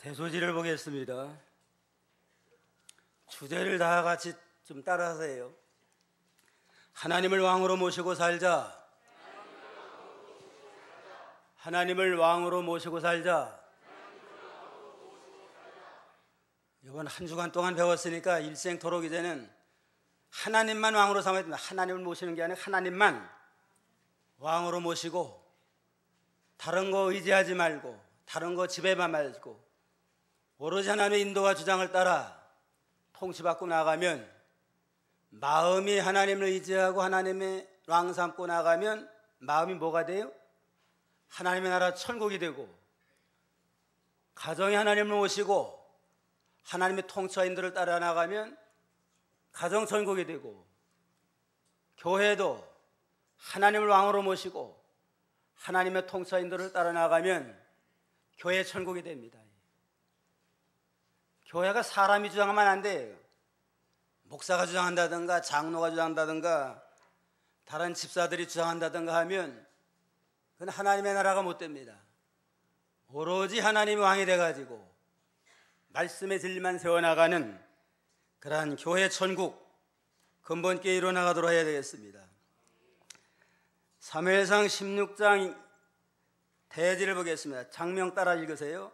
대소지를 보겠습니다. 주제를 다 같이 좀 따라하세요. 하나님을 왕으로 모시고 살자. 하나님을 왕으로 모시고 살자. 이번 한 주간 동안 배웠으니까 일생토록 이제는 하나님만 왕으로 삼아야 됩니다. 하나님을 모시는 게 아니라 하나님만 왕으로 모시고 다른 거 의지하지 말고 다른 거 지배만 말고 오로지 하나님의 인도와 주장을 따라 통치받고 나가면, 마음이 하나님을 의지하고 하나님의 왕 삼고 나가면 마음이 뭐가 돼요? 하나님의 나라 천국이 되고, 가정이 하나님을 모시고 하나님의 통치와 인도를 따라 나가면 가정 천국이 되고, 교회도 하나님을 왕으로 모시고 하나님의 통치와 인도를 따라 나가면 교회 천국이 됩니다. 교회가 사람이 주장하면 안 돼요. 목사가 주장한다든가 장로가 주장한다든가 다른 집사들이 주장한다든가 하면 그건 하나님의 나라가 못 됩니다. 오로지 하나님이 왕이 돼가지고 말씀의 진리만 세워나가는 그러한 교회 천국 근본 있게 이루어나가도록 해야 되겠습니다. 사무엘상 16장 대지를 보겠습니다. 장명 따라 읽으세요.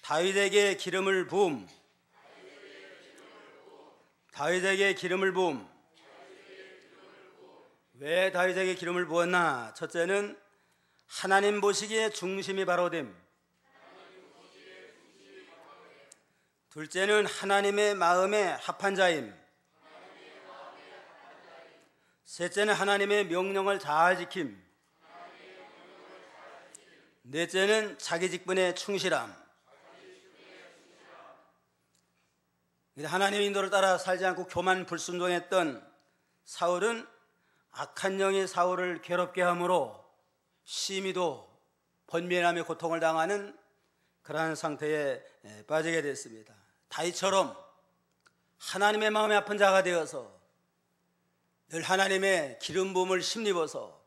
다윗에게 기름을 부음. 다윗에게 기름을 부음. 왜 다윗에게 기름을 부었나? 첫째는 하나님 보시기에 중심이 바로 됨. 둘째는 하나님의 마음에 합한 자임. 셋째는 하나님의 명령을 잘 지킴. 넷째는 자기 직분에 충실함. 하나님의 인도를 따라 살지 않고 교만 불순종했던 사울은 악한 영이 사울을 괴롭게 함으로 심히도 번민함의 고통을 당하는 그러한 상태에 빠지게 됐습니다. 다윗처럼 하나님의 마음에 아픈 자가 되어서 늘 하나님의 기름 부음을 힘입어서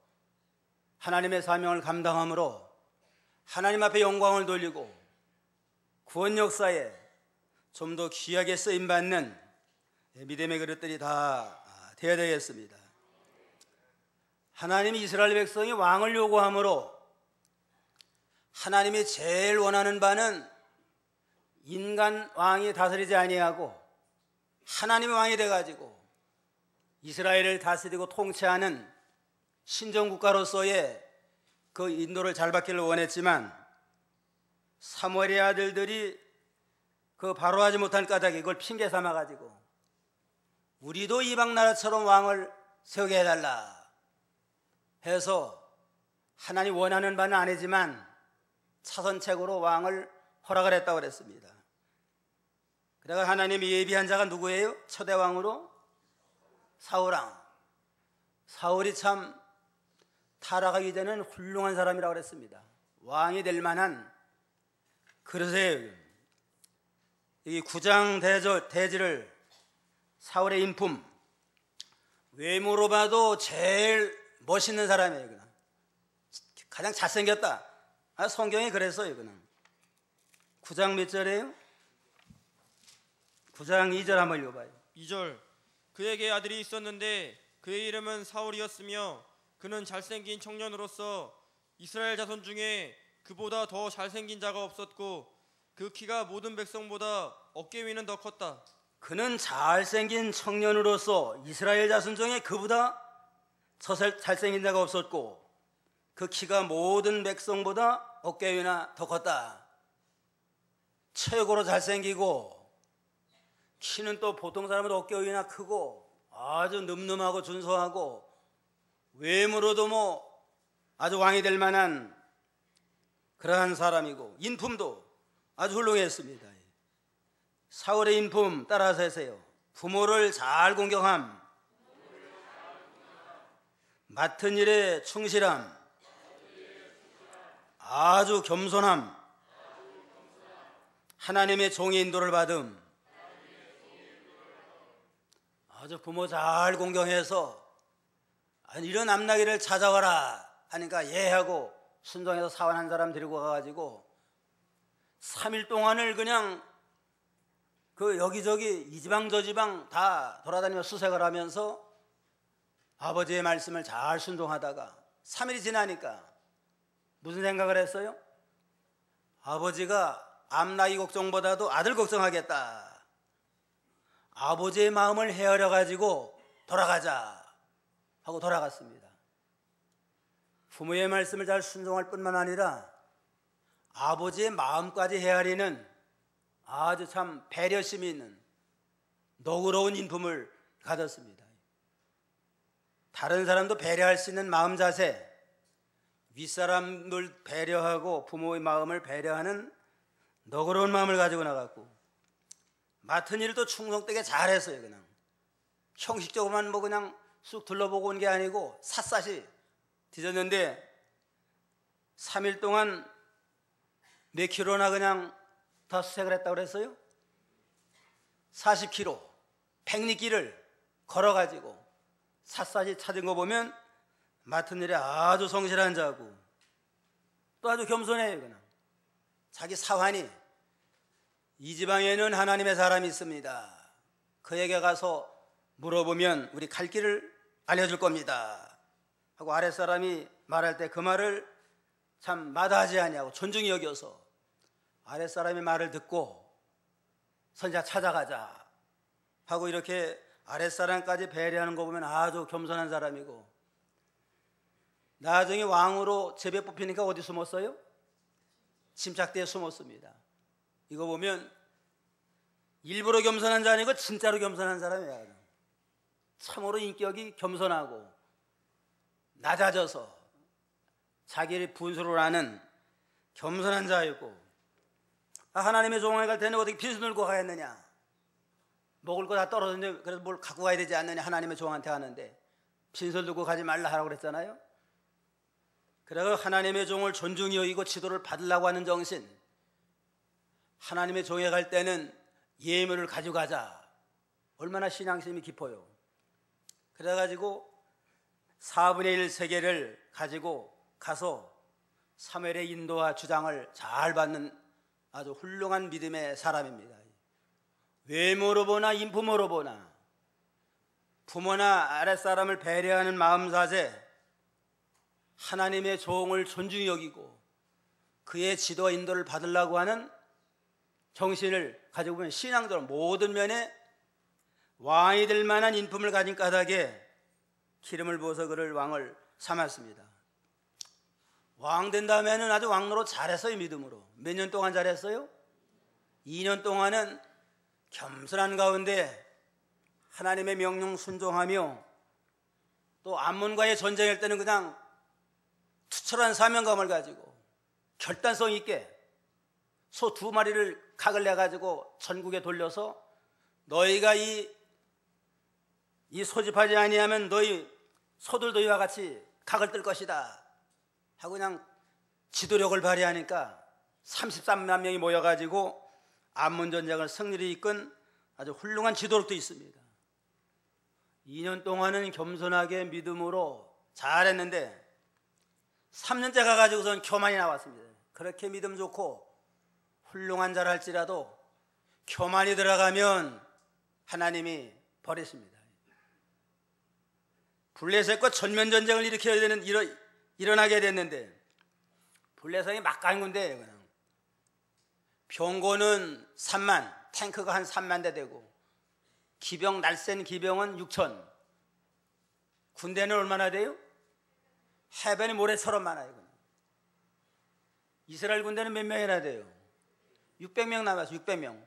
하나님의 사명을 감당함으로 하나님 앞에 영광을 돌리고 구원 역사에 좀 더 귀하게 쓰임받는 믿음의 그릇들이 다 되어야 되겠습니다. 하나님이 이스라엘 백성이 왕을 요구함으로 하나님이 제일 원하는 바는 인간 왕이 다스리지 아니하고 하나님의 왕이 돼가지고 이스라엘을 다스리고 통치하는 신정국가로서의 그 인도를 잘 받기를 원했지만, 사무엘의 아들들이 그 바로 하지 못한 까닭에 이걸 핑계 삼아가지고 우리도 이방 나라처럼 왕을 세우게 해달라 해서 하나님 원하는 바는 아니지만 차선책으로 왕을 허락을 했다고 그랬습니다. 그래서 하나님이 예비한 자가 누구예요? 초대 왕으로 사울왕. 사울이 참 타락하기 전에는 훌륭한 사람이라고 그랬습니다. 왕이 될 만한 그릇에 이 구장 대지를 사울의 인품, 외모로 봐도 제일 멋있는 사람이에요. 그냥 가장 잘생겼다. 성경이 그랬어요. 그냥 9장 몇 절이에요? 9장 2절 한번 읽어봐요. 2절. 그에게 아들이 있었는데 그의 이름은 사울이었으며 그는 잘생긴 청년으로서 이스라엘 자손 중에 그보다 더 잘생긴 자가 없었고 그 키가 모든 백성보다 어깨 위는 더 컸다. 그는 잘생긴 청년으로서 이스라엘 자손 중에 그보다 잘생긴 자가 없었고 그 키가 모든 백성보다 어깨 위나 더 컸다. 최고로 잘생기고 키는 또 보통 사람보다 어깨 위나 크고 아주 늠름하고 준수하고 외모로도 아주 왕이 될 만한 그러한 사람이고 인품도 아주 훌륭했습니다. 사울의 인품 따라서 하세요. 부모를 잘 공경함, 맡은 일에 충실함, 아주 겸손함, 하나님의 종의 인도를 받음. 아주 부모 잘 공경해서 이런 암나기를 찾아와라 하니까 예 하고 순종해서 사원 한 사람 데리고 가가지고 3일 동안을 그냥 그 여기저기 이 지방 저 지방 다 돌아다니며 수색을 하면서 아버지의 말씀을 잘 순종하다가 3일이 지나니까 무슨 생각을 했어요? 아버지가 앞나이 걱정보다도 아들 걱정하겠다. 아버지의 마음을 헤아려 가지고 돌아가자 하고 돌아갔습니다. 부모의 말씀을 잘 순종할 뿐만 아니라 아버지의 마음까지 헤아리는 아주 참 배려심이 있는 너그러운 인품을 가졌습니다. 다른 사람도 배려할 수 있는 마음 자세, 윗사람을 배려하고 부모의 마음을 배려하는 너그러운 마음을 가지고 나갔고, 맡은 일도 충성되게 잘했어요. 그냥 형식적으로만 뭐 그냥 쑥 둘러보고 온 게 아니고 샅샅이 뒤졌는데 3일 동안 몇 킬로나 그냥 다 수색을 했다고 그랬어요? 40km 백리길을 걸어가지고 샅샅이 찾은 거 보면 맡은 일에 아주 성실한 자고 또 아주 겸손해요. 그냥 자기 사환이 이 지방에는 하나님의 사람이 있습니다. 그에게 가서 물어보면 우리 갈 길을 알려줄 겁니다 하고 아랫사람이 말할 때 그 말을 참 마다하지 아니하고 존중히 여겨서 아랫사람의 말을 듣고 선자 찾아가자 하고 이렇게 아랫사람까지 배려하는 거 보면 아주 겸손한 사람이고, 나중에 왕으로 제배 뽑히니까 어디 숨었어요? 침착대에 숨었습니다. 이거 보면 일부러 겸손한 자 아니고 진짜로 겸손한 사람이야. 참으로 인격이 겸손하고 낮아져서 자기를 분수를 하는 겸손한 자였고, 하나님의 종에 갈 때는 어떻게 빈수 들고 가겠느냐, 먹을 거 다 떨어졌는데 그래서 뭘 갖고 가야 되지 않느냐, 하나님의 종한테 하는데 빈수 들고 가지 말라 하라고 그랬잖아요. 그래서 하나님의 종을 존중히 여기고 지도를 받으려고 하는 정신, 하나님의 종에 갈 때는 예물을 가져가자, 얼마나 신앙심이 깊어요. 그래가지고 4분의 1 세계를 가지고 가서 사무엘의 인도와 주장을 잘 받는 아주 훌륭한 믿음의 사람입니다. 외모로 보나 인품으로 보나 부모나 아랫사람을 배려하는 마음 자세, 하나님의 종을 존중히 여기고 그의 지도와 인도를 받으려고 하는 정신을 가지고 보면 신앙적으로 모든 면에 왕이 될 만한 인품을 가진 까닭에 기름을 부어서 그를 왕을 삼았습니다. 왕 된 다음에는 아주 왕노릇 잘했어요. 믿음으로 몇 년 동안 잘했어요? 2년 동안은 겸손한 가운데 하나님의 명령 순종하며, 또 암몬과의 전쟁할 때는 그냥 투철한 사명감을 가지고 결단성 있게 소 2마리를 각을 내가지고 전국에 돌려서 너희가 이 소집하지 아니하면 너희 소들도 이와 같이 각을 뜰 것이다 하고 그냥 지도력을 발휘하니까 33만 명이 모여가지고 암몬 전쟁을 승리를 이끈 아주 훌륭한 지도력도 있습니다. 2년 동안은 겸손하게 믿음으로 잘했는데 3년째 가가지고선 교만이 나왔습니다. 그렇게 믿음 좋고 훌륭한 자를 할지라도 교만이 들어가면 하나님이 버리십니다. 블레셋과 전면전쟁을 일어나게 됐는데 블레셋이 막강한 건데 그냥 병거는 3만, 탱크가 한 3만 대 되고 기병, 날쌘 기병은 6천, 군대는 얼마나 돼요? 해변이 모래처럼 많아요. 그냥. 이스라엘 군대는 몇 명이나 돼요? 600명 남았어요. 600명.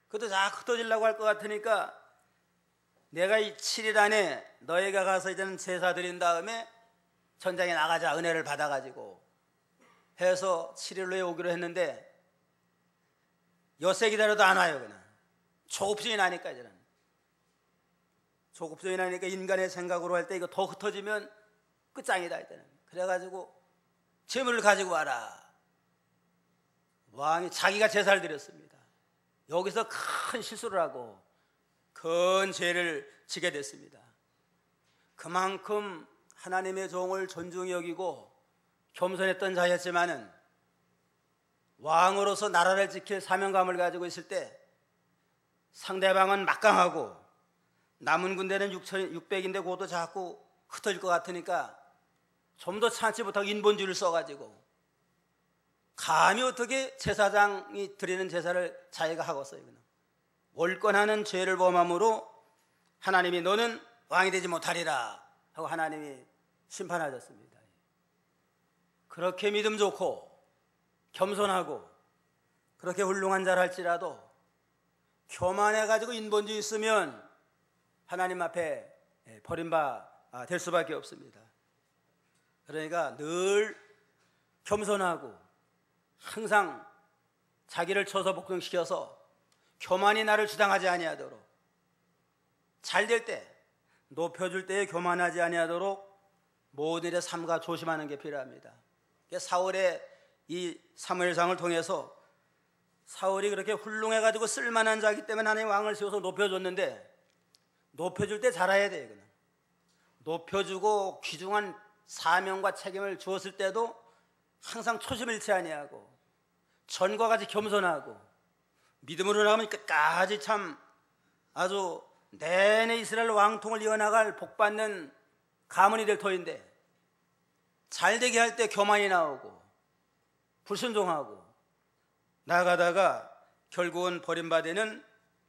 그것도 다 흩어지려고 할 것 같으니까 내가 이 7일 안에 너희가 가서 이제는 제사 드린 다음에 전장에 나가자, 은혜를 받아가지고 해서 7일 후에 오기로 했는데 엿새 기다려도 안 와요. 그냥 조급증이 나니까, 이제는 조급증이 나니까 인간의 생각으로 할 때 이거 더 흩어지면 끝장이다 이때는. 그래가지고 재물을 가지고 와라. 왕이 자기가 제사를 드렸습니다. 여기서 큰 실수를 하고 큰 죄를 지게 됐습니다. 그만큼 하나님의 종을 존중히 여기고 겸손했던 자였지만은 왕으로서 나라를 지킬 사명감을 가지고 있을 때 상대방은 막강하고 남은 군대는 600인데 그것도 자꾸 흩어질 것 같으니까 좀 더 참지 못하고 인본주의를 써가지고 감히 어떻게 제사장이 드리는 제사를 자기가 하겠어요. 월권하는 죄를 범함으로 하나님이 너는 왕이 되지 못하리라 하고 하나님이 심판하셨습니다. 그렇게 믿음 좋고 겸손하고 그렇게 훌륭한 자를 할지라도 교만해가지고 인본주의 있으면 하나님 앞에 버림바 될 수밖에 없습니다. 그러니까 늘 겸손하고 항상 자기를 쳐서 복종시켜서 교만이 나를 주장하지 아니하도록 잘 될 때 높여줄 때에 교만하지 아니하도록 모든 일에 삼가 조심하는 게 필요합니다. 사울의 이 사무엘상을 통해서 사울이 그렇게 훌륭해가지고 쓸만한 자이기 때문에 하나님 왕을 세워서 높여줬는데 높여줄 때 잘해야 돼요. 그냥. 높여주고 귀중한 사명과 책임을 주었을 때도 항상 초심 잃지 아니하고 전과 같이 겸손하고 믿음으로 나가면 끝까지 참 아주 내내 이스라엘 왕통을 이어나갈 복받는 가문이 될 터인데 잘되게 할 때 교만이 나오고 불순종하고 나가다가 결국은 버림받는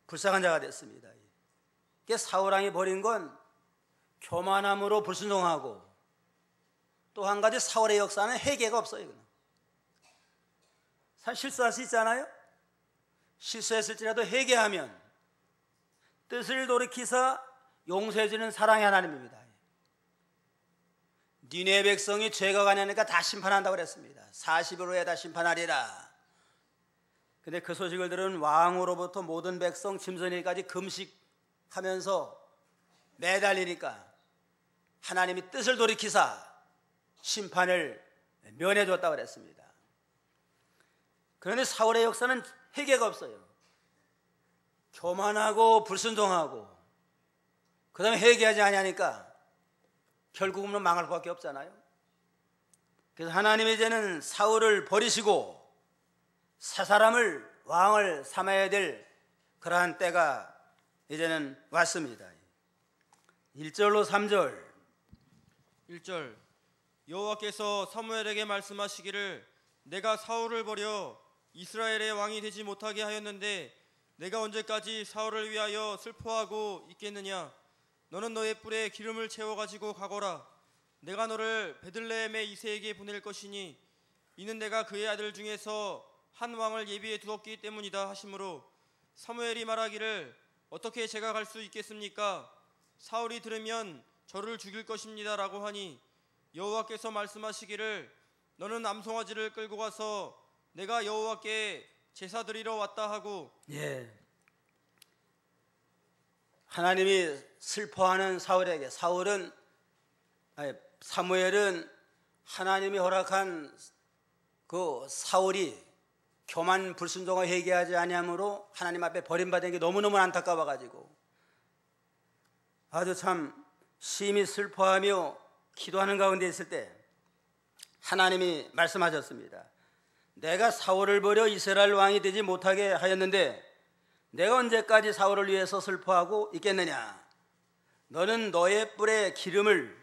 불쌍한 자가 됐습니다. 사울왕이 버린 건 교만함으로 불순종하고 또 한 가지 사울의 역사는 회개가 없어요. 사실 실수할 수 있잖아요. 실수했을지라도 회개하면 뜻을 돌이키사 용서해 주는 사랑의 하나님입니다. 니네 백성이 죄가 가냐니까 다 심판한다고 그랬습니다. 40일 후에 다 심판하리라. 근데 그 소식을 들은 왕으로부터 모든 백성 짐승에까지 금식하면서 매달리니까 하나님이 뜻을 돌이키사 심판을 면해 줬다고 그랬습니다. 그런데 사울의 역사는 회개가 없어요. 교만하고 불순종하고 그 다음에 회개하지 않으니까 결국은 망할 수밖에 없잖아요. 그래서 하나님이 이제는 사울을 버리시고 새 사람을 왕을 삼아야 될 그러한 때가 이제는 왔습니다. 1절로 3절 1절 여호와께서 사무엘에게 말씀하시기를 내가 사울을 버려 이스라엘의 왕이 되지 못하게 하였는데 내가 언제까지 사울을 위하여 슬퍼하고 있겠느냐. 너는 너의 뿔에 기름을 채워가지고 가거라. 내가 너를 베들레헴의 이새에게 보낼 것이니 이는 내가 그의 아들 중에서 한 왕을 예비해 두었기 때문이다 하시므로 사무엘이 말하기를 어떻게 제가 갈 수 있겠습니까? 사울이 들으면 저를 죽일 것입니다 라고 하니 여호와께서 말씀하시기를 너는 암송아지를 끌고 가서 내가 여호와께 제사 드리러 왔다 하고. 하나님이 슬퍼하는 사울에게 사무엘은 하나님이 허락한 그 사울이 교만 불순종을 회개하지 아니함으로 하나님 앞에 버림받은 게 너무너무 안타까워가지고 아주 참 심히 슬퍼하며 기도하는 가운데 있을 때 하나님이 말씀하셨습니다. 내가 사울을 버려 이스라엘 왕이 되지 못하게 하였는데 내가 언제까지 사울을 위해서 슬퍼하고 있겠느냐. 너는 너의 뿔에 기름을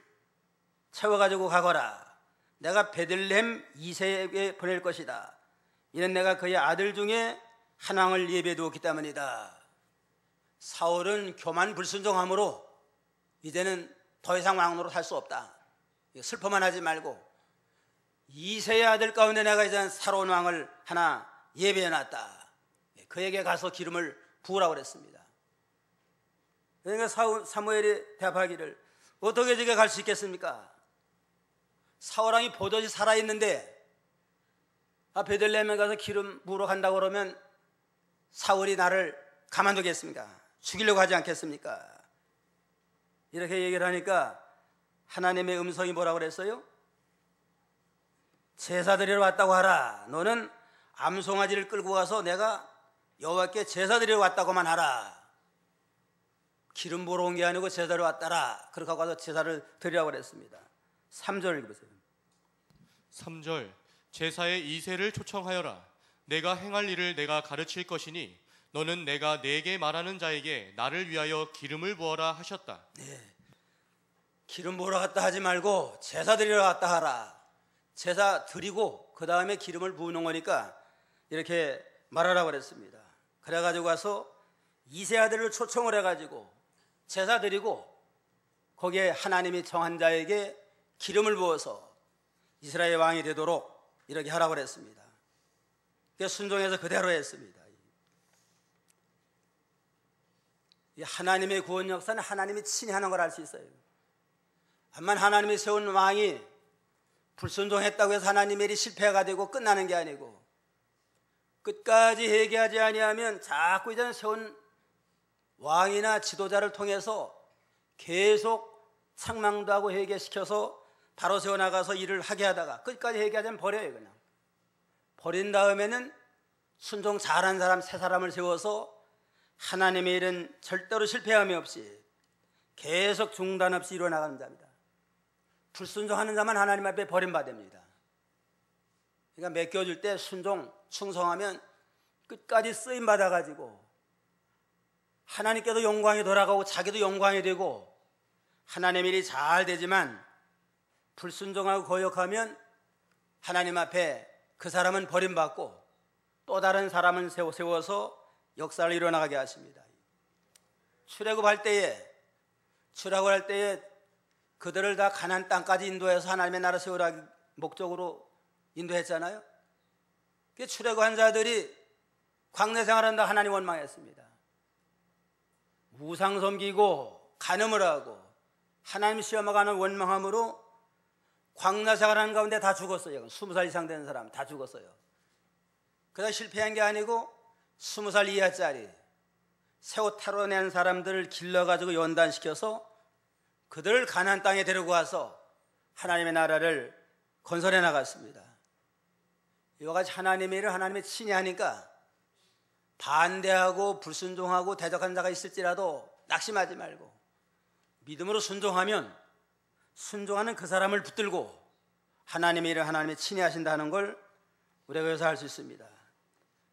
채워가지고 가거라. 내가 베들레헴 이새에게 보낼 것이다. 이는 내가 그의 아들 중에 한 왕을 예비해 두었기 때문이다. 사울은 교만 불순종함으로 이제는 더 이상 왕으로 살 수 없다. 슬퍼만 하지 말고 이새의 아들 가운데 내가 이제 새로운 왕을 하나 예비해 놨다. 그에게 가서 기름을 부으라고 그랬습니다. 그러니까 사무엘이 대답하기를 어떻게 저게 갈 수 있겠습니까? 사울왕이 보듯이 살아있는데 베들레헴에 가서 기름 부으러 간다고 그러면 사울이 나를 가만두겠습니까? 죽이려고 하지 않겠습니까? 이렇게 얘기를 하니까 하나님의 음성이 뭐라고 그랬어요? 제사 드리러 왔다고 하라. 너는 암송아지를 끌고 가서 내가 여호와께 제사 드리러 왔다고만 하라. 기름 부으러 온 게 아니고 제사를 왔다라. 그렇게 하고 와서 제사를 드리라고 그랬습니다. 3절 읽으세요. 3절 제사의 이새를 초청하여라. 내가 행할 일을 내가 가르칠 것이니 너는 내가 네게 말하는 자에게 나를 위하여 기름을 부어라 하셨다. 기름 부으러 갔다 하지 말고 제사 드리러 갔다 하라. 제사 드리고 그 다음에 기름을 부으는 거니까 이렇게 말하라고 그랬습니다. 그래가지고 가서 이세 아들을 초청을 해가지고 제사 드리고 거기에 하나님이 정한 자에게 기름을 부어서 이스라엘 왕이 되도록 이렇게 하라고 그랬습니다. 그래서 순종해서 그대로 했습니다. 하나님의 구원 역사는 하나님이 친히 하는 걸 알 수 있어요. 다만 하나님이 세운 왕이 불순종했다고 해서 하나님의 일이 실패가 되고 끝나는 게 아니고 끝까지 회개하지 아니하면 자꾸 이제는 세운 왕이나 지도자를 통해서 계속 책망도 하고 회개시켜서 바로 세워나가서 일을 하게 하다가 끝까지 회개하지 않으면 버려요. 그냥 버린 다음에는 순종 잘한 사람 세 사람을 세워서 하나님의 일은 절대로 실패함이 없이 계속 중단 없이 이루어나가는 자입니다. 불순종하는 자만 하나님 앞에 버림받습니다. 그러니까 맡겨줄 때 순종, 충성하면 끝까지 쓰임받아가지고 하나님께도 영광이 돌아가고 자기도 영광이 되고 하나님의 일이 잘 되지만 불순종하고 거역하면 하나님 앞에 그 사람은 버림받고 또 다른 사람을 세워서 역사를 이뤄나가게 하십니다. 출애굽할 때에 그들을 다 가나안 땅까지 인도해서 하나님의 나라 세우라 목적으로 인도했잖아요. 그 출애굽한 자들이 광야 생활한다 하나님 원망했습니다. 우상 섬기고 간음을 하고 하나님 시험하가는 원망함으로 광야 생활하는 가운데 다 죽었어요. 20살 이상 되는 사람 다 죽었어요. 그러다 실패한 게 아니고 20살 이하짜리 새 옷 타러낸 사람들을 길러가지고 연단시켜서 그들을 가나안 땅에 데리고 와서 하나님의 나라를 건설해 나갔습니다. 이와 같이 하나님의 일을 하나님의 친히 하니까 반대하고 불순종하고 대적한 자가 있을지라도 낙심하지 말고 믿음으로 순종하면 순종하는 그 사람을 붙들고 하나님의 일을 하나님의 친히 하신다는 걸 우리가 여기서 알 수 있습니다.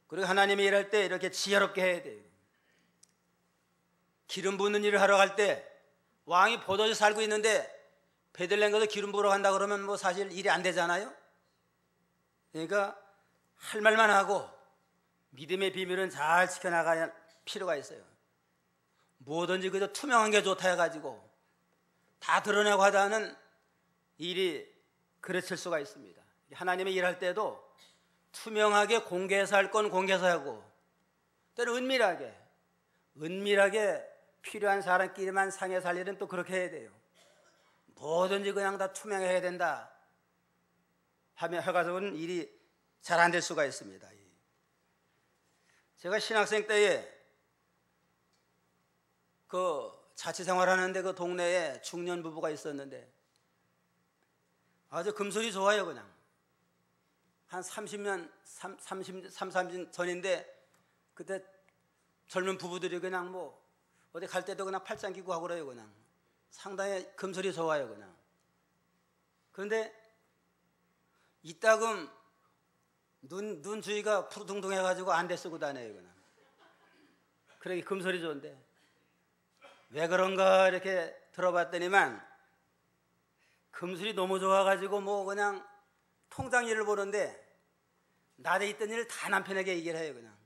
그리고 하나님이 일할 때 이렇게 지혜롭게 해야 돼요. 기름 붓는 일을 하러 갈 때 왕이 포도주 살고 있는데 베들레헴 가서 기름 부으러 간다 그러면 뭐 사실 일이 안 되잖아요. 그러니까 할 말만 하고 믿음의 비밀은 잘 지켜나가야 필요가 있어요. 뭐든지 그저 투명한 게 좋다 해가지고 다 드러내고 하다는 일이 그르칠 수가 있습니다. 하나님의 일할 때도 투명하게 공개해서 할 건 공개해서 하고 때로 은밀하게 필요한 사람끼리만 상해 살 일은 또 그렇게 해야 돼요. 뭐든지 그냥 다 투명해야 된다 하면 해가지고는 일이 잘 안 될 수가 있습니다. 제가 신학생 때에 그 자취생활하는데 그 동네에 중년 부부가 있었는데 아주 금술이 좋아요. 그냥 한 30년 전인데 그때 젊은 부부들이 그냥 뭐 어디 갈 때도 그냥 팔짱 끼고 하고 그래요. 그냥 상당히 금술이 좋아요. 그냥 그런데 이따금 눈 주위가 푸르둥둥해가지고 안대 쓰고 다녀요. 그냥 그러게 금술이 좋은데 왜 그런가 이렇게 들어봤더니만 금술이 너무 좋아가지고 뭐 그냥 통장 일을 보는데 낮에 있던 일을 다 남편에게 얘기를 해요. 그냥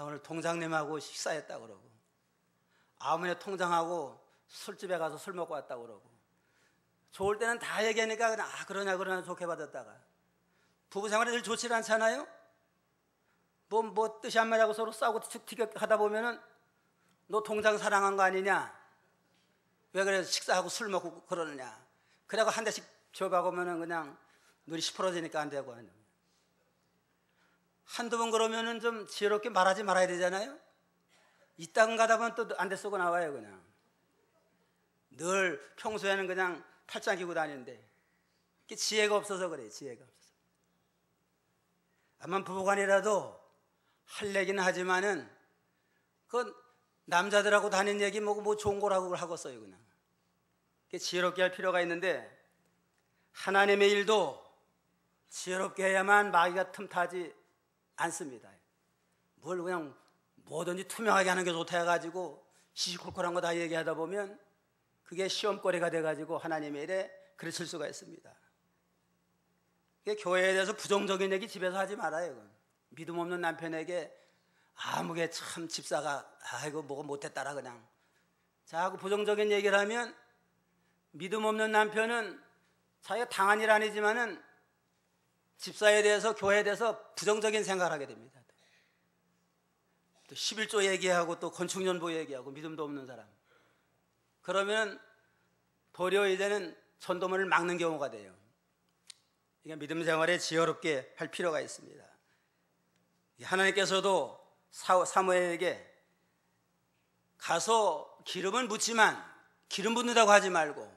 오늘 통장님하고 식사했다 그러고 아무나 통장하고 술집에 가서 술 먹고 왔다 그러고 좋을 때는 다 얘기하니까 그냥 그러냐 좋게 받았다가 부부생활이 늘 좋지 않잖아요. 뭐 뜻이 안 맞아고 서로 싸우고 티격하다 보면은 너 통장 사랑한 거 아니냐? 왜 그래 식사하고 술 먹고 그러느냐? 그래고 한 대씩 줘봐보면은 그냥 눈이 시퍼러지니까 안 되고 한두 번 그러면은 좀 지혜롭게 말하지 말아야 되잖아요. 이따금 가다 보면 또 안 대 쓰고 나와요. 그냥 늘 평소에는 그냥 팔짱 끼고 다니는데 이게 지혜가 없어서 그래요. 지혜가 없어서. 아마 부부간이라도 할 얘기는 하지만은 그 남자들하고 다니는 얘기 뭐 좋은 거라고 그걸 하겠어요. 그냥 지혜롭게 할 필요가 있는데 하나님의 일도 지혜롭게 해야만 마귀가 틈타지 않습니다. 뭘 그냥 뭐든지 투명하게 하는 게 좋다 해가지고 시시콜콜한 거 다 얘기하다 보면 그게 시험거리가 돼가지고 하나님의 일에 그르칠 수가 있습니다. 교회에 대해서 부정적인 얘기 집에서 하지 말아요. 이건. 믿음 없는 남편에게 아무게 참 집사가 이거 뭐가 못했다라 그냥 자꾸 부정적인 얘기를 하면 믿음 없는 남편은 자기가 당한 일 아니지만은 집사에 대해서 교회에 대해서 부정적인 생각을 하게 됩니다. 또 11조 얘기하고 또 건축연보 얘기하고 믿음도 없는 사람 그러면 도리어 이제는 전도문을 막는 경우가 돼요. 그러니까 믿음 생활에 지혜롭게 할 필요가 있습니다. 하나님께서도 사무엘에게 가서 기름을 붓지만 기름 붓는다고 하지 말고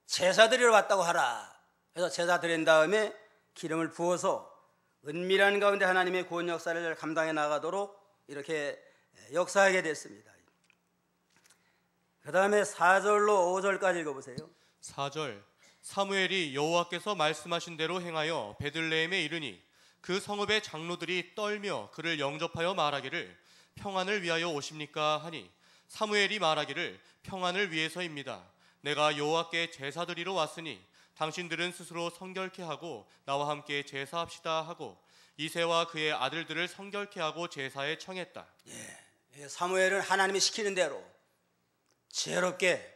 제사 드리러 왔다고 하라. 그래서 제사 드린 다음에 기름을 부어서 은밀한 가운데 하나님의 구원 역사를 감당해 나가도록 이렇게 역사하게 됐습니다. 그 다음에 4절로 5절까지 읽어보세요. 4절 사무엘이 여호와께서 말씀하신 대로 행하여 베들레헴에 이르니 그 성읍의 장로들이 떨며 그를 영접하여 말하기를 평안을 위하여 오십니까 하니 사무엘이 말하기를 평안을 위해서입니다. 내가 여호와께 제사 드리러 왔으니 당신들은 스스로 성결케 하고 나와 함께 제사합시다 하고 이새와 그의 아들들을 성결케 하고 제사에 청했다. 사무엘은 하나님이 시키는 대로 지혜롭게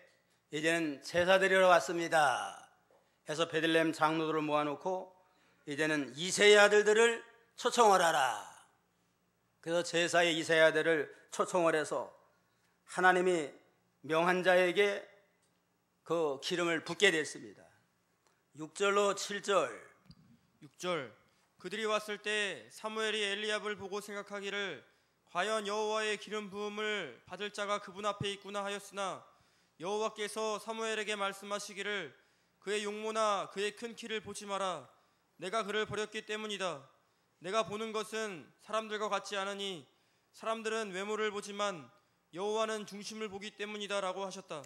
이제는 제사 드리러 왔습니다 해서 베들레헴 장로들을 모아놓고 이제는 이새의 아들들을 초청을 하라. 그래서 제사의 이새의 아들을 초청을 해서 하나님이 명한 자에게 그 기름을 붓게 됐습니다. 6절로 7절 6절 그들이 왔을 때 사무엘이 엘리압을 보고 생각하기를 과연 여호와의 기름 부음을 받을 자가 그분 앞에 있구나 하였으나 여호와께서 사무엘에게 말씀하시기를 그의 용모나 그의 큰 키를 보지 마라. 내가 그를 버렸기 때문이다. 내가 보는 것은 사람들과 같지 않으니 사람들은 외모를 보지만 여호와는 중심을 보기 때문이다 라고 하셨다.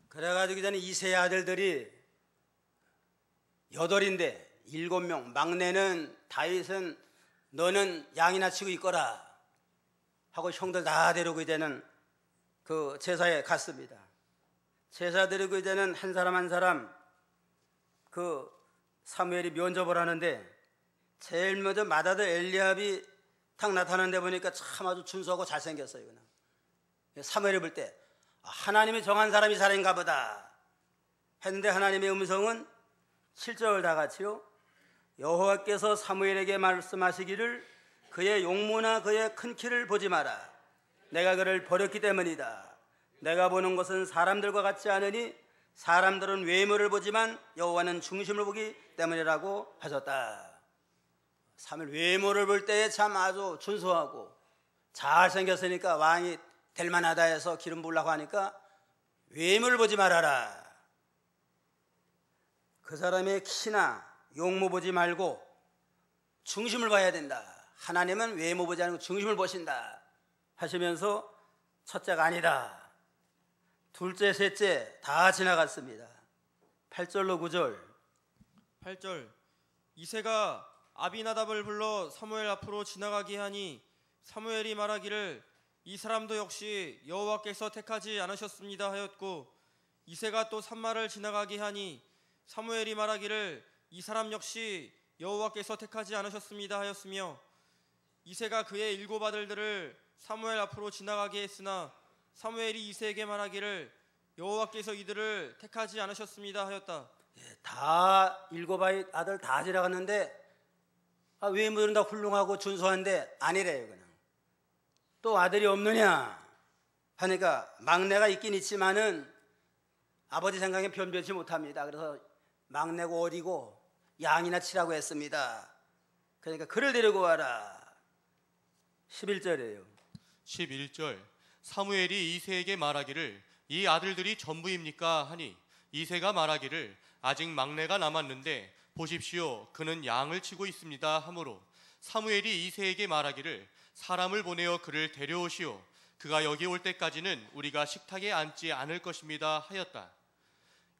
그래가지고 이제는 이새의 아들들이 8인데 7명 막내는 다윗은 너는 양이나 치고 있거라 하고 형들 다 데리고 이제는 그 제사에 갔습니다. 제사 드리고 이제는 한 사람 한 사람 그 사무엘이 면접을 하는데 제일 먼저 맏아들 엘리압이 탁 나타나는데 보니까 참 아주 준수하고 잘생겼어요. 그냥. 사무엘이 볼 때 하나님이 정한 사람이 살인가 보다 했는데 하나님의 음성은 7절 다 같이요. 여호와께서 사무엘에게 말씀하시기를 그의 용모나 그의 큰 키를 보지 마라. 내가 그를 버렸기 때문이다. 내가 보는 것은 사람들과 같지 않으니 사람들은 외모를 보지만 여호와는 중심을 보기 때문이라고 하셨다. 사무엘 외모를 볼 때에 참 아주 준수하고 잘생겼으니까 왕이 될 만하다 해서 기름 부으려고 하니까 외모를 보지 말아라. 그 사람의 키나 용모 보지 말고 중심을 봐야 된다. 하나님은 외모 보지 않고 중심을 보신다 하시면서 첫째가 아니다. 둘째, 셋째 다 지나갔습니다. 8절로 9절 8절 이새가 아비나답을 불러 사무엘 앞으로 지나가게 하니 사무엘이 말하기를 이 사람도 역시 여호와께서 택하지 않으셨습니다 하였고 이새가 또 산마를 지나가게 하니 사무엘이 말하기를 이 사람 역시 여호와께서 택하지 않으셨습니다 하였으며 이새가 그의 7 아들들을 사무엘 앞으로 지나가게 했으나 사무엘이 이새에게 말하기를 여호와께서 이들을 택하지 않으셨습니다 하였다. 다 7 아들 다 지나갔는데 외모는 다 훌륭하고 준수한데 아니래요. 그냥 또 아들이 없느냐 하니까 막내가 있긴 있지만은 아버지 생각에 변변치 못합니다. 그래서 막내고 어리고 양이나 치라고 했습니다. 그러니까 그를 데리고 와라. 11절이에요 11절 사무엘이 이새에게 말하기를 이 아들들이 전부입니까 하니 이새가 말하기를 아직 막내가 남았는데 보십시오 그는 양을 치고 있습니다 하므로 사무엘이 이새에게 말하기를 사람을 보내어 그를 데려오시오 그가 여기 올 때까지는 우리가 식탁에 앉지 않을 것입니다 하였다.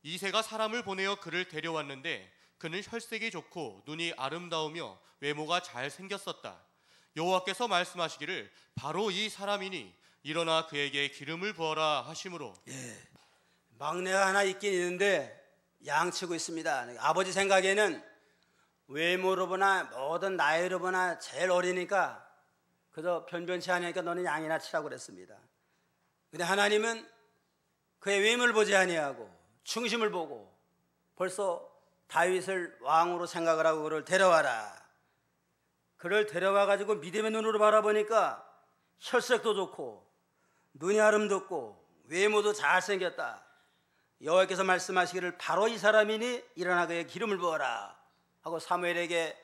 이새가 사람을 보내어 그를 데려왔는데 그는 혈색이 좋고 눈이 아름다우며 외모가 잘생겼었다. 여호와께서 말씀하시기를 바로 이 사람이니 일어나 그에게 기름을 부어라 하심으로. 막내가 하나 있긴 있는데 양치고 있습니다. 아버지 생각에는 외모로 보나 모든 나이로 보나 제일 어리니까 그저 변변치 않으니까 너는 양이나 치라고 그랬습니다. 근데 하나님은 그의 외모를 보지 아니하고 중심을 보고 벌써 다윗을 왕으로 생각을 하고 그를 데려와라. 그를 데려와 가지고 믿음의 눈으로 바라보니까 혈색도 좋고 눈이 아름답고 외모도 잘생겼다. 여호와께서 말씀하시기를 바로 이 사람이니 일어나 그의 기름을 부어라 하고 사무엘에게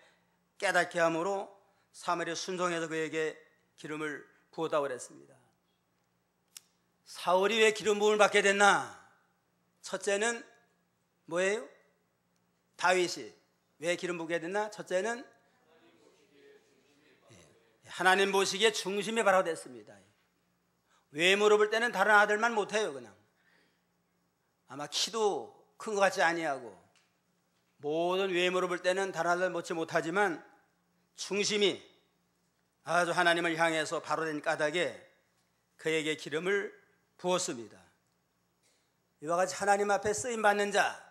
깨닫게 함으로 사무엘이 순종해서 그에게 기름을 부었다고 그랬습니다. 사울이 왜 기름 부음을 받게 됐나? 첫째는 뭐예요? 다윗이 왜 기름 부게 됐나? 첫째는 하나님 보시기에 중심이 바로 됐습니다. 외모로 볼 때는 다른 아들만 못해요. 그냥 아마 키도 큰 것 같지 아니하고 모든 외모로 볼 때는 다른 아들 못지 못하지만 중심이 아주 하나님을 향해서 바로 된 까닭에 그에게 기름을 부었습니다. 이와 같이 하나님 앞에 쓰임받는 자,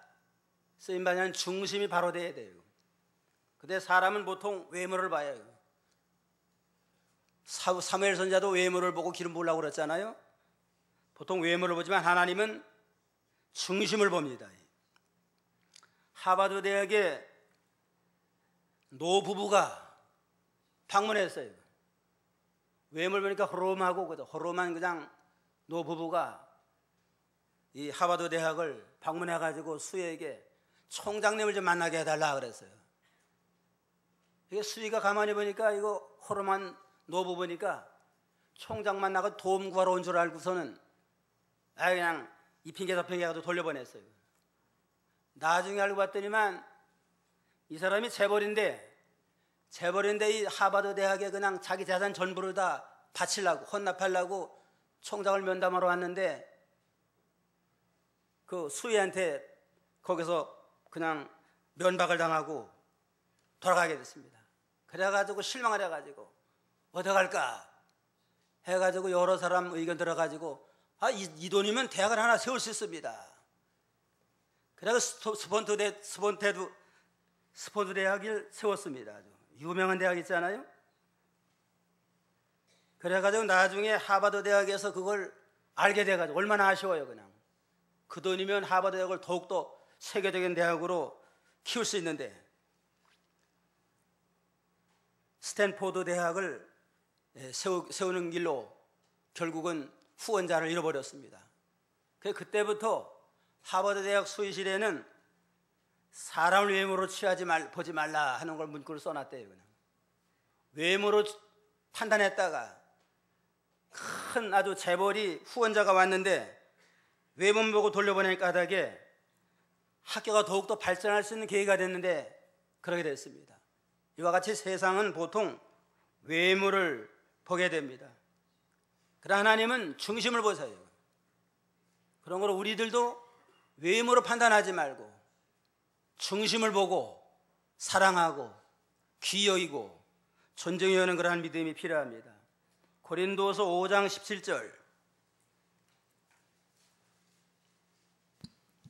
쓰임받는 자는 중심이 바로 돼야 돼요. 근데 사람은 보통 외모를 봐요. 사무엘 선지자도 외모를 보고 기름 부으려고 그랬잖아요. 보통 외모를 보지만 하나님은 중심을 봅니다. 하버드 대학에 노부부가 방문했어요. 외모를 보니까 호rom하고 그냥 노부부가 이 하버드 대학을 방문해가지고 수희에게 총장님을 좀 만나게 해달라 그랬어요. 이게 수희가 가만히 보니까 이거 호rom한 노부부니까 총장 만나고 도움 구하러 온 줄 알고서는 그냥 이 핑계 저 핑계 가지고 돌려보냈어요. 나중에 알고 봤더니만 이 사람이 재벌인데 이 하버드 대학에 그냥 자기 재산 전부를 다 바치려고 헌납하려고 총장을 면담하러 왔는데 그 수희한테 거기서 그냥 면박을 당하고 돌아가게 됐습니다. 그래가지고 실망을 해가지고 어떡할까 해가지고 여러 사람 의견 들어가지고 이 돈이면 대학을 하나 세울 수 있습니다. 그래서 스폰트 대학을 세웠습니다. 아주 유명한 대학 있잖아요. 그래가지고 나중에 하버드 대학에서 그걸 알게 돼가지고 얼마나 아쉬워요. 그냥 그 돈이면 하버드 대학을 더욱더 세계적인 대학으로 키울 수 있는데 스탠포드 대학을 세우는 길로 결국은 후원자를 잃어버렸습니다. 그때부터 하버드 대학 수의실에는 사람을 외모로 보지 말라 하는 걸 문구를 써놨대요. 그냥. 외모로 판단했다가 큰 아주 재벌이 후원자가 왔는데 외모 보고 돌려보낼 까닭에 학교가 더욱더 발전할 수 있는 계기가 됐는데 그러게 됐습니다. 이와 같이 세상은 보통 외모를 보게 됩니다. 그러나 하나님은 중심을 보세요. 그런 걸 우리들도 외모로 판단하지 말고 중심을 보고 사랑하고 귀히 여기고 존중히 여는 그러한 믿음이 필요합니다. 고린도서 5장 17절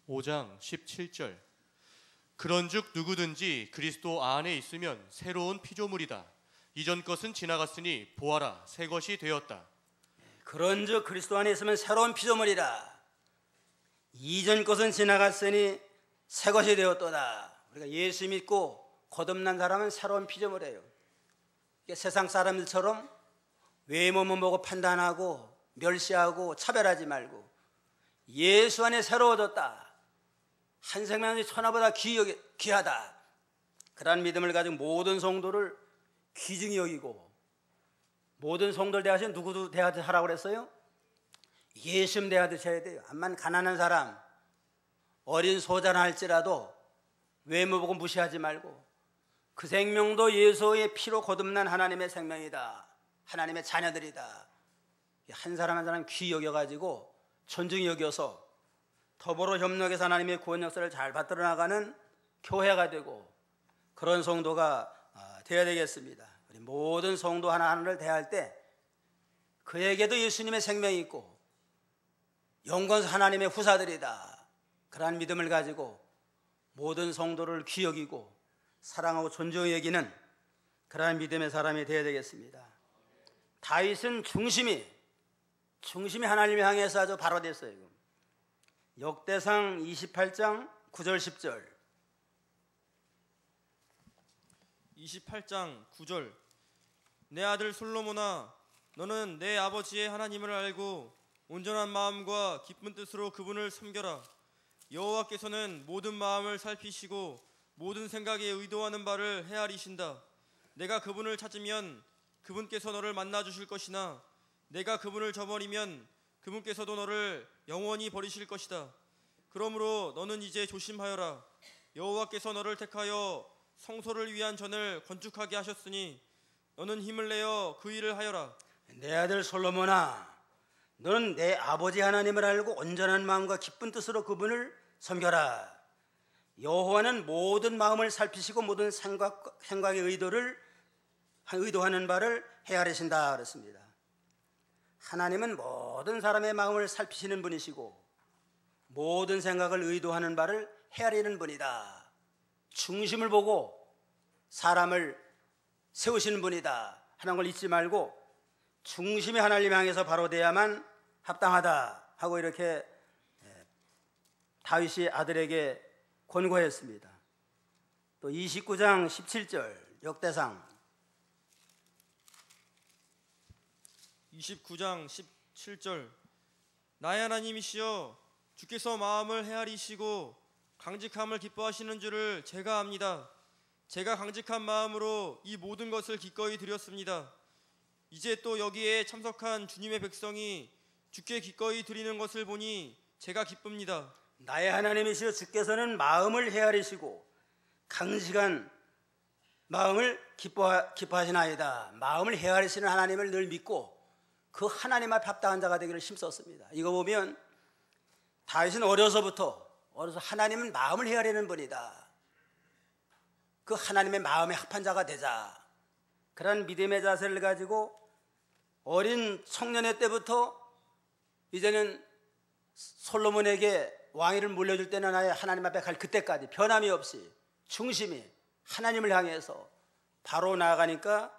5장 17절 그런즉 누구든지 그리스도 안에 있으면 새로운 피조물이다. 이전 것은 지나갔으니 보아라 새 것이 되었다. 그런즉 그리스도 안에 있으면 새로운 피조물이라. 이전 것은 지나갔으니 새 것이 되었도다. 우리가 예수 믿고 거듭난 사람은 새로운 피조물이에요. 세상 사람들처럼 외모만 보고 판단하고 멸시하고 차별하지 말고 예수 안에 새로워졌다. 한 생명이 천하보다 귀하다. 그러한 믿음을 가지고 모든 성도를 귀중히 여기고 모든 성도를 대하시면 누구도 대하라고 그랬어요? 예수님 대하셔야 돼요. 암만 가난한 사람, 어린 소자나 할지라도 외모 보고 무시하지 말고 그 생명도 예수의 피로 거듭난 하나님의 생명이다. 하나님의 자녀들이다. 한 사람 한 사람 귀히 여겨가지고 존중히 여겨서 더불어 협력해서 하나님의 구원 역사를 잘 받들어 나가는 교회가 되고 그런 성도가 되어야 되겠습니다. 우리 모든 성도 하나하나를 대할 때 그에게도 예수님의 생명이 있고 영권 하나님의 후사들이다, 그러한 믿음을 가지고 모든 성도를 귀히 여기고 사랑하고 존중히 여기는 그러한 믿음의 사람이 되어야 되겠습니다. 다윗은 중심이 하나님을 향해서 아주 바로 됐어요. 역대상 28장 9절 10절. 28장 9절. 내 아들 솔로몬아, 너는 내 아버지의 하나님을 알고 온전한 마음과 기쁜 뜻으로 그분을 섬겨라. 여호와께서는 모든 마음을 살피시고 모든 생각에 의도하는 바를 헤아리신다. 내가 그분을 찾으면 그분께서 너를 만나 주실 것이나 내가 그분을 저버리면 그분께서도 너를 영원히 버리실 것이다. 그러므로 너는 이제 조심하여라. 여호와께서 너를 택하여 성소를 위한 전을 건축하게 하셨으니 너는 힘을 내어 그 일을 하여라. 내 아들 솔로몬아, 너는 내 아버지 하나님을 알고 온전한 마음과 기쁜 뜻으로 그분을 섬겨라. 여호와는 모든 마음을 살피시고 모든 생각의 의도하는 바를 헤아리신다 그랬습니다. 하나님은 모든 사람의 마음을 살피시는 분이시고 모든 생각을 의도하는 바를 헤아리는 분이다. 중심을 보고 사람을 세우시는 분이다 하는 걸 잊지 말고 중심이 하나님 향해서 바로 돼야만 합당하다 하고 이렇게 다윗이 아들에게 권고했습니다. 또 29장 17절 역대상 29장 17절. 나의 하나님이시여, 주께서 마음을 헤아리시고 강직함을 기뻐하시는 줄을 제가 압니다. 제가 강직한 마음으로 이 모든 것을 기꺼이 드렸습니다. 이제 또 여기에 참석한 주님의 백성이 주께 기꺼이 드리는 것을 보니 제가 기쁩니다. 나의 하나님이시여, 주께서는 마음을 헤아리시고 강직한 마음을 기뻐하시나이다. 마음을 헤아리시는 하나님을 늘 믿고 그 하나님 앞에 합당한 자가 되기를 힘썼습니다. 이거 보면 다윗은 어려서 하나님은 마음을 헤아리는 분이다. 그 하나님의 마음에 합한 자가 되자, 그런 믿음의 자세를 가지고 어린 청년의 때부터 이제는 솔로몬에게 왕위를 물려줄 때는 아예 하나님 앞에 갈 그때까지 변함이 없이 중심이 하나님을 향해서 바로 나아가니까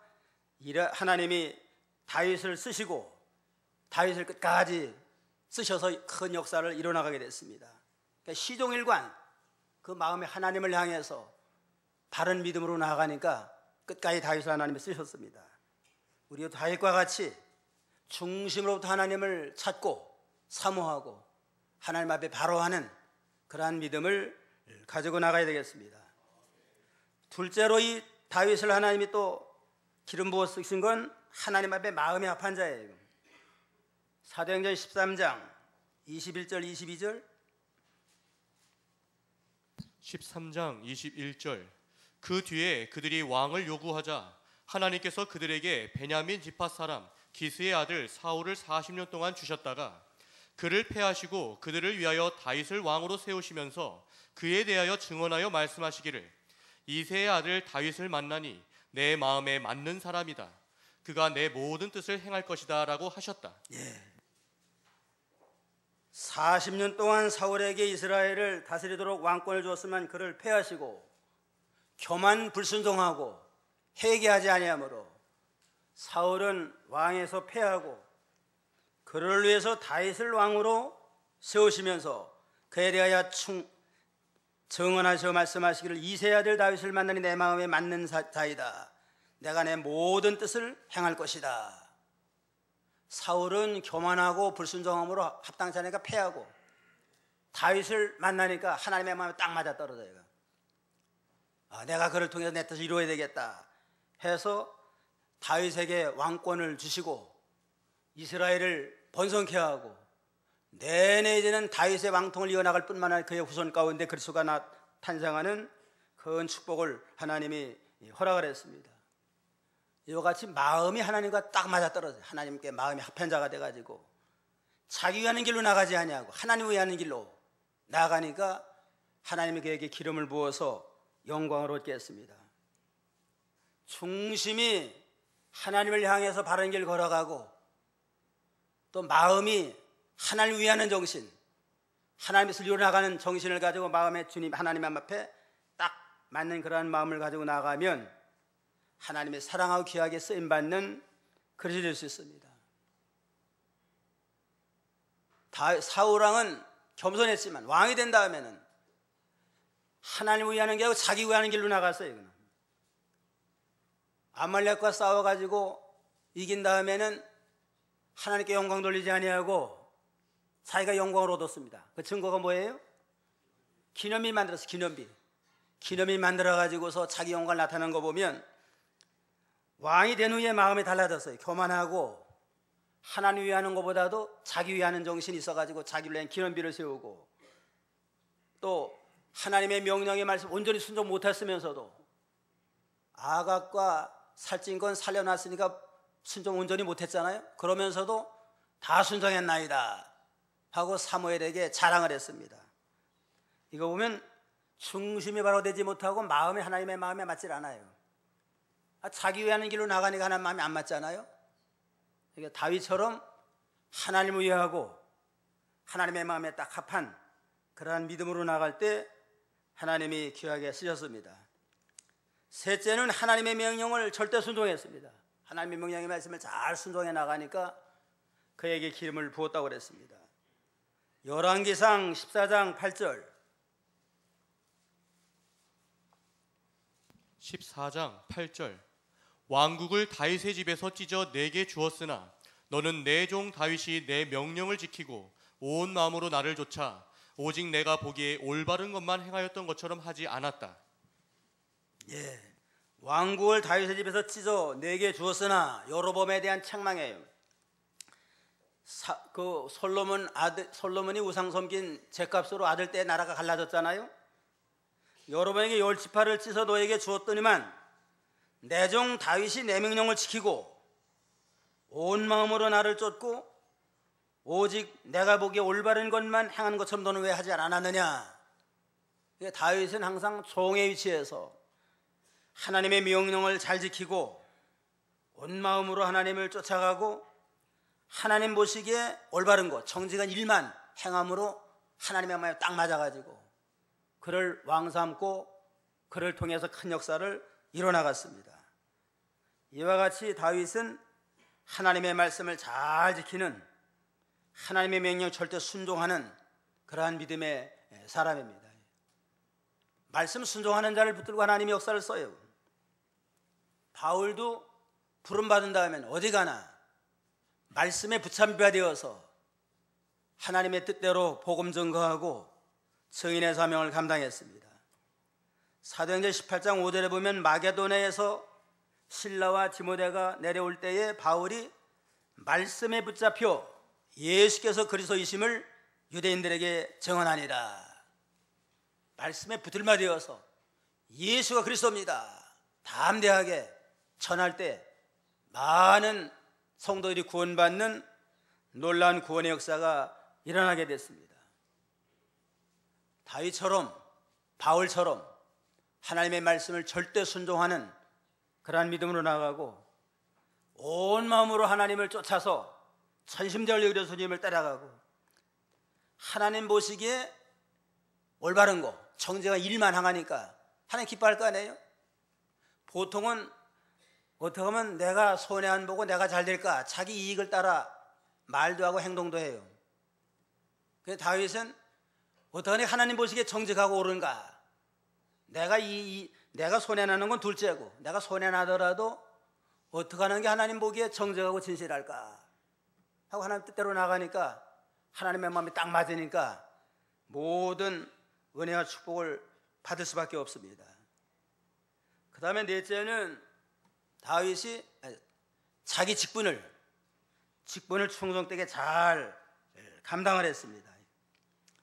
하나님이 다윗을 쓰시고 다윗을 끝까지 쓰셔서 큰 역사를 이뤄나가게 됐습니다. 그러니까 시종일관 그 마음에 하나님을 향해서 바른 믿음으로 나아가니까 끝까지 다윗을 하나님이 쓰셨습니다. 우리도 다윗과 같이 중심으로부터 하나님을 찾고 사모하고 하나님 앞에 바로 하는 그러한 믿음을 가지고 나가야 되겠습니다. 둘째로 이 다윗을 하나님이 또 기름 부어 쓰신 건 하나님 앞에 마음이 합한 자예요. 사도행전 13장 21절 22절 13장 21절. 그 뒤에 그들이 왕을 요구하자 하나님께서 그들에게 베냐민 지파 사람 기스의 아들 사울을 40년 동안 주셨다가 그를 패하시고 그들을 위하여 다윗을 왕으로 세우시면서 그에 대하여 증언하여 말씀하시기를 이새의 아들 다윗을 만나니 내 마음에 맞는 사람이다. 그가 내 모든 뜻을 행할 것이다 라고 하셨다. 40년 동안 사울에게 이스라엘을 다스리도록 왕권을 주었으면 그를 패하시고 교만 불순종하고 회개하지 아니하므로 사울은 왕에서 패하고 그를 위해서 다윗을 왕으로 세우시면서 그에 대하여 증언하시어 말씀하시기를 이새의 아들 다윗을 만나니 내 마음에 맞는 자이다. 내가 내 모든 뜻을 행할 것이다. 사울은 교만하고 불순종함으로 합당치 않으니까 패하고 다윗을 만나니까 하나님의 마음에 딱 맞아떨어져요. 내가 그를 통해서 내 뜻을 이루어야 되겠다 해서 다윗에게 왕권을 주시고 이스라엘을 번성케 하고 내내 이제는 다윗의 왕통을 이어나갈 뿐만 아니라 그의 후손 가운데 그리스도가 탄생하는 큰 축복을 하나님이 허락을 했습니다. 이와 같이 마음이 하나님과 딱 맞아떨어져요. 하나님께 마음이 합한 자가 돼가지고 자기 위하는 길로 나가지 아니하고 하나님 위하는 길로 나아가니까 하나님이 그에게 기름을 부어서 영광을 얻게 했습니다. 중심이 하나님을 향해서 바른 길 걸어가고 또 마음이 하나님을 위하는 정신, 하나님께서 이루어나가는 정신을 가지고 마음에 주님 하나님 앞에 딱 맞는 그러한 마음을 가지고 나가면 하나님의 사랑하고 귀하게 쓰임받는 그릇이 될 수 있습니다. 사울왕은 겸손했지만 왕이 된 다음에는 하나님을 위하는 게 아니고 자기 위하는 길로 나갔어요. 그는. 아말렉과 싸워가지고 이긴 다음에는 하나님께 영광 돌리지 아니하고 자기가 영광을 얻었습니다. 그 증거가 뭐예요? 기념비 만들었어요. 기념비 만들어가지고서 자기 영광을 나타내는 거 보면 왕이 된 후에 마음이 달라졌어요. 교만하고 하나님 위하는 것보다도 자기 위하는 정신이 있어가지고 자기를 위한 기념비를 세우고 또 하나님의 명령의 말씀 온전히 순종 못했으면서도 아각과 살찐 건 살려놨으니까 순종 온전히 못했잖아요. 그러면서도 다 순종했나이다 하고 사무엘에게 자랑을 했습니다. 이거 보면 중심이 바로 되지 못하고 마음이 하나님의 마음에 맞질 않아요. 자기 위하는 길로 나가니까 하나님 마음이 안 맞잖아요. 그러니까 다윗처럼 하나님을 위하고 하나님의 마음에 딱 합한 그러한 믿음으로 나갈 때 하나님이 귀하게 쓰셨습니다. 셋째는 하나님의 명령을 절대 순종했습니다. 하나님의 명령의 말씀을 잘 순종해 나가니까 그에게 기름을 부었다고 그랬습니다. 열왕기상 14장 8절 14장 8절 왕국을 다윗의 집에서 찢어 내게 주었으나 너는 내 종 다윗이 내 명령을 지키고 온 마음으로 나를 좇아 오직 내가 보기에 올바른 것만 행하였던 것처럼 하지 않았다. 예, 왕국을 다윗의 집에서 찢어 내게 주었으나 여로보암에 대한 책망이에요. 솔로몬이 우상 섬긴 죗값으로 아들 때 나라가 갈라졌잖아요. 여로보암에게 10지파를 찢어 너에게 주었더니만 내 종 다윗이 내 명령을 지키고 온 마음으로 나를 쫓고 오직 내가 보기에 올바른 것만 행하는 것처럼 너는 왜 하지 않았느냐. 다윗은 항상 종의 위치에서 하나님의 명령을 잘 지키고 온 마음으로 하나님을 쫓아가고 하나님 보시기에 올바른 것, 정직한 일만 행함으로 하나님의 마음에 딱 맞아가지고 그를 왕 삼고 그를 통해서 큰 역사를 이뤄나갔습니다. 이와 같이 다윗은 하나님의 말씀을 잘 지키는 하나님의 명령 절대 순종하는 그러한 믿음의 사람입니다. 말씀 순종하는 자를 붙들고 하나님의 역사를 써요. 바울도 부름받은 다음엔 어디 가나 말씀에 붙잡혀 되어서 하나님의 뜻대로 복음 증거하고 증인의 사명을 감당했습니다. 사도행전 18장 5절에 보면 마게도냐에서 실라와 디모데가 내려올 때에 바울이 말씀에 붙잡혀 예수께서 그리스도이심을 유대인들에게 증언하니라. 말씀에 붙들마 되어서 예수가 그리스도입니다 담대하게 전할 때 많은 성도들이 구원받는 놀라운 구원의 역사가 일어나게 됐습니다. 다윗처럼 바울처럼 하나님의 말씀을 절대 순종하는 그러한 믿음으로 나아가고 온 마음으로 하나님을 쫓아서 전심전력으로 그리스도님을 따라가고 하나님 보시기에 올바른 거, 정직한 일만 행하니까 하나님 기뻐할 거 아니에요? 보통은 어떻게 하면 내가 손해 안 보고 내가 잘 될까 자기 이익을 따라 말도 하고 행동도 해요. 그래서 다윗은 어떻게 하나님 보시기에 정직하고 옳은가, 내가 손해 나는 건 둘째고 내가 손해 나더라도 어떻게 하는 게 하나님 보기에 정직하고 진실할까 하고 하나님 뜻대로 나가니까 하나님의 마음이 딱 맞으니까 모든 은혜와 축복을 받을 수밖에 없습니다. 그 다음에 넷째는 다윗이 자기 직분을 충성되게 잘 감당을 했습니다.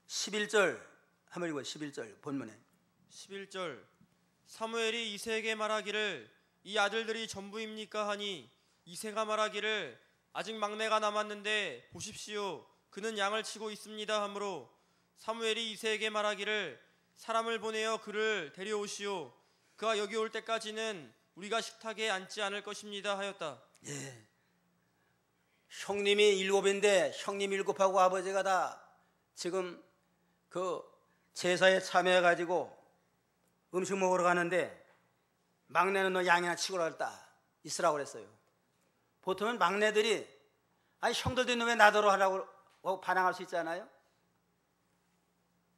11절 한번 읽어요. 11절 본문에 11절 사무엘이 이새에게 말하기를 이 아들들이 전부입니까 하니 이새가 말하기를 아직 막내가 남았는데 보십시오 그는 양을 치고 있습니다 하므로 사무엘이 이새에게 말하기를 사람을 보내어 그를 데려오시오 그가 여기 올 때까지는 우리가 식탁에 앉지 않을 것입니다 하였다. 예. 형님이 7인데 형님 7하고 아버지가 다 지금 그 제사에 참여해 가지고 음식 먹으러 가는데 막내는 너 양이나 치고 왔다 있으라고 그랬어요. 보통은 막내들이 아니 형들도 있는데 왜 나더러 하라고 반항할 수 있잖아요.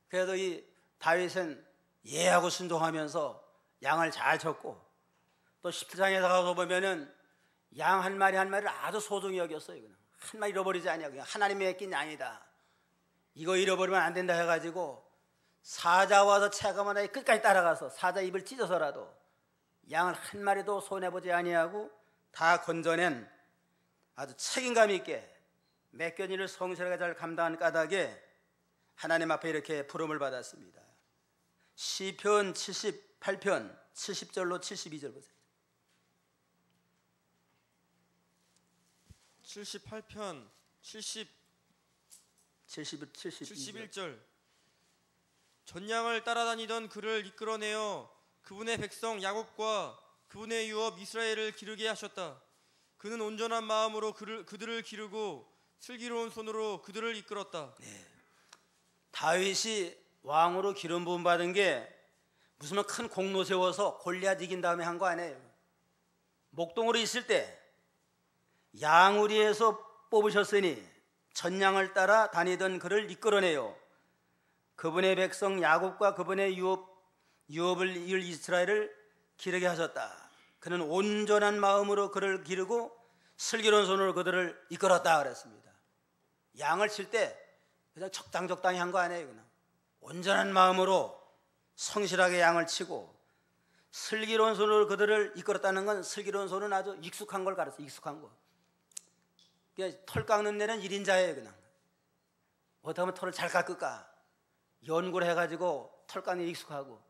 그래도 이 다윗은 예하고 순종하면서 양을 잘 쳤고 또 17장에 가서 보면은 양 한 마리 한 마리를 아주 소중히 여겼어요. 그냥 한 마리 잃어버리지 않냐. 그냥 하나님이 맡긴 양이다. 이거 잃어버리면 안 된다 해가지고 사자 와서 체감하나 끝까지 따라가서 사자 입을 찢어서라도 양을 한 마리도 손해보지 아니하고 다 건져낸 아주 책임감 있게 맡겨진 일을 성실하게 잘 감당한 까닭에 하나님 앞에 이렇게 부름을 받았습니다. 시편 78편 70절로 72절 보세요. 78편 71절. 전양을 따라다니던 그를 이끌어내어 그분의 백성 야곱과 그분의 유업 이스라엘을 기르게 하셨다. 그는 온전한 마음으로 그들을 기르고 슬기로운 손으로 그들을 이끌었다. 네. 다윗이 왕으로 기름 부음 받은 게 무슨 큰 공로 세워서 골리앗 이긴 다음에 한 거 아니에요. 목동으로 있을 때 양우리에서 뽑으셨으니 전양을 따라 다니던 그를 이끌어내요. 그분의 백성 야곱과 그분의 유업을 이을 이스라엘을 기르게 하셨다. 그는 온전한 마음으로 그를 기르고 슬기로운 손으로 그들을 이끌었다 그랬습니다. 양을 칠 때 그냥 적당히 한 거 아니에요. 그냥 온전한 마음으로 성실하게 양을 치고 슬기로운 손으로 그들을 이끌었다는 건 슬기로운 손은 아주 익숙한 걸 가르쳐. 익숙한 거. 털 깎는 데는 1인자예요. 그냥 어떻게 하면 털을 잘 깎을까 연구를 해가지고 털 깎는 데 익숙하고,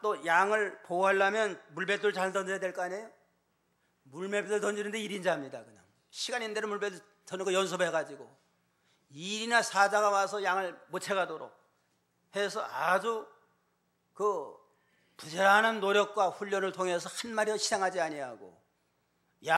또 양을 보호하려면 물배들 잘 던져야 될 거 아니에요. 물배들 던지는데 1인자입니다. 그냥 시간 있는 대로 물배들 던지는 거 연습해가지고 2일이나 사자가 와서 양을 못 채가도록 해서 아주 그 부지런한 노력과 훈련을 통해서 한 마리도 시장하지 아니하고